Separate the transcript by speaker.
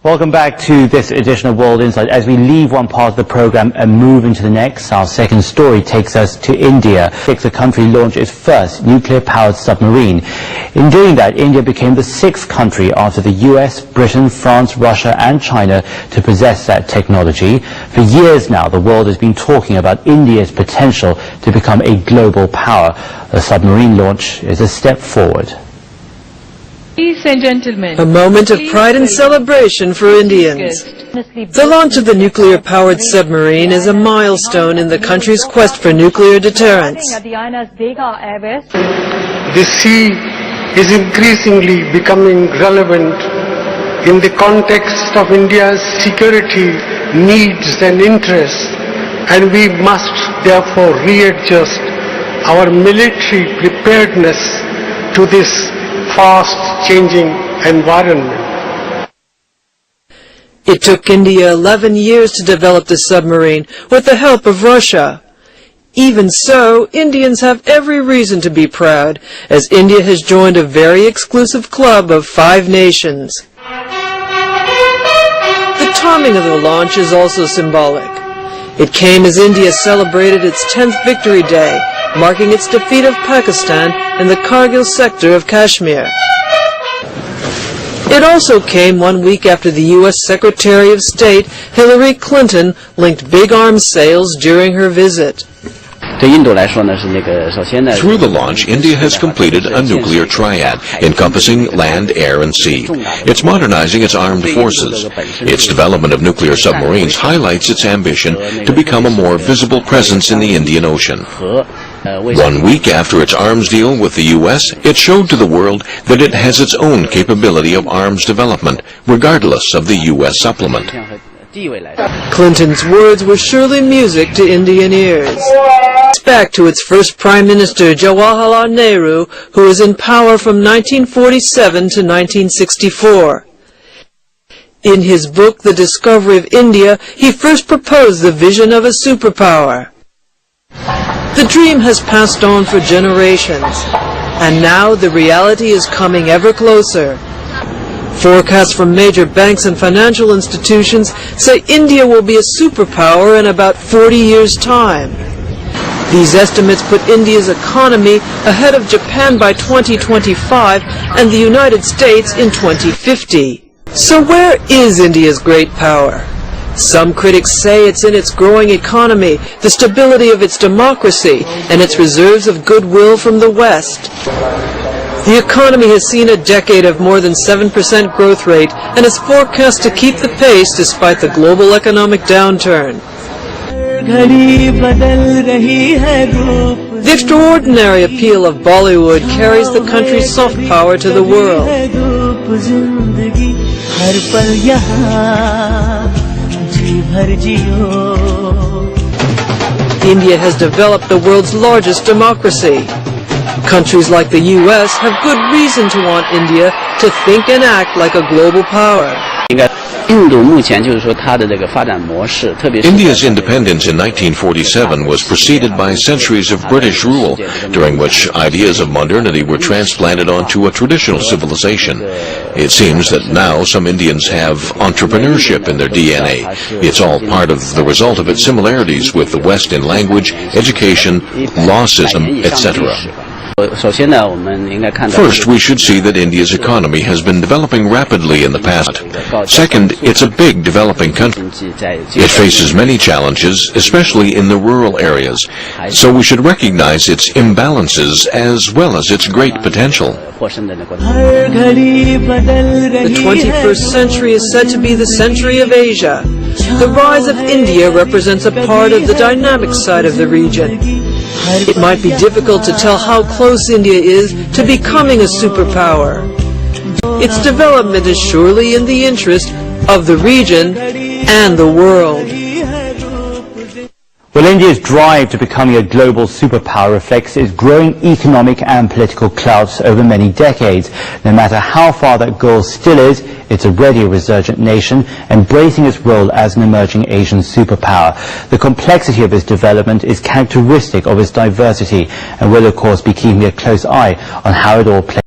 Speaker 1: Welcome back to this edition of World Insight. As we leave one part of the program and move into the next, our second story takes us to India. The country launched its first nuclear-powered submarine. In doing that, India became the sixth country after the US, Britain, France, Russia and China to possess that technology. For years now, the world has been talking about India's potential to become a global power. The submarine launch is a step forward.
Speaker 2: Ladies and gentlemen,
Speaker 3: a moment of pride and celebration for Indians. The launch of the nuclear-powered submarine is a milestone in the country's quest for nuclear deterrence.
Speaker 4: The sea is increasingly becoming relevant in the context of India's security needs and interests, and we must therefore readjust our military preparedness to this fast-changing environment.
Speaker 3: It took India 11 years to develop the submarine with the help of Russia. Even so, Indians have every reason to be proud, as India has joined a very exclusive club of 5 nations. The timing of the launch is also symbolic. It came as India celebrated its 10th Victory Day, marking its defeat of Pakistan in the Kargil sector of Kashmir. It also came 1 week after the U.S. Secretary of State Hillary Clinton linked big arms sales during her visit.
Speaker 5: Through the launch, India has completed a nuclear triad encompassing land, air and sea. It's modernizing its armed forces. Its development of nuclear submarines highlights its ambition to become a more visible presence in the Indian Ocean. 1 week after its arms deal with the U.S., it showed to the world that it has its own capability of arms development, regardless of the U.S. supplement.
Speaker 3: Clinton's words were surely music to Indian ears. Back to its first Prime Minister, Jawaharlal Nehru, who was in power from 1947 to 1964. In his book, The Discovery of India, he first proposed the vision of a superpower. The dream has passed on for generations, and now the reality is coming ever closer. Forecasts from major banks and financial institutions say India will be a superpower in about 40 years' time. These estimates put India's economy ahead of Japan by 2025 and the United States in 2050. So where is India's great power? Some critics say it's in its growing economy, the stability of its democracy, and its reserves of goodwill from the West. The economy has seen a decade of more than 7% growth rate and is forecast to keep the pace despite the global economic downturn. The extraordinary appeal of Bollywood carries the country's soft power to the world. India has developed the world's largest democracy. Countries like the US have good reason to want India to think and act like a global power.
Speaker 5: India's independence in 1947 was preceded by centuries of British rule, during which ideas of modernity were transplanted onto a traditional civilization. It seems that now some Indians have entrepreneurship in their DNA. It's all part of the result of its similarities with the West in language, education, law system, etc. First, we should see that India's economy has been developing rapidly in the past. Second, it's a big developing country. It faces many challenges, especially in the rural areas. So we should recognize its imbalances as well as its great potential.
Speaker 3: The 21st century is said to be the century of Asia. The rise of India represents a part of the dynamic side of the region. It might be difficult to tell how close India is to becoming a superpower. Its development is surely in the interest of the region and the world.
Speaker 1: Well, India's drive to becoming a global superpower reflects its growing economic and political clout over many decades. No matter how far that goal still is, it's already a resurgent nation, embracing its role as an emerging Asian superpower. The complexity of its development is characteristic of its diversity, and we'll of course be keeping a close eye on how it all plays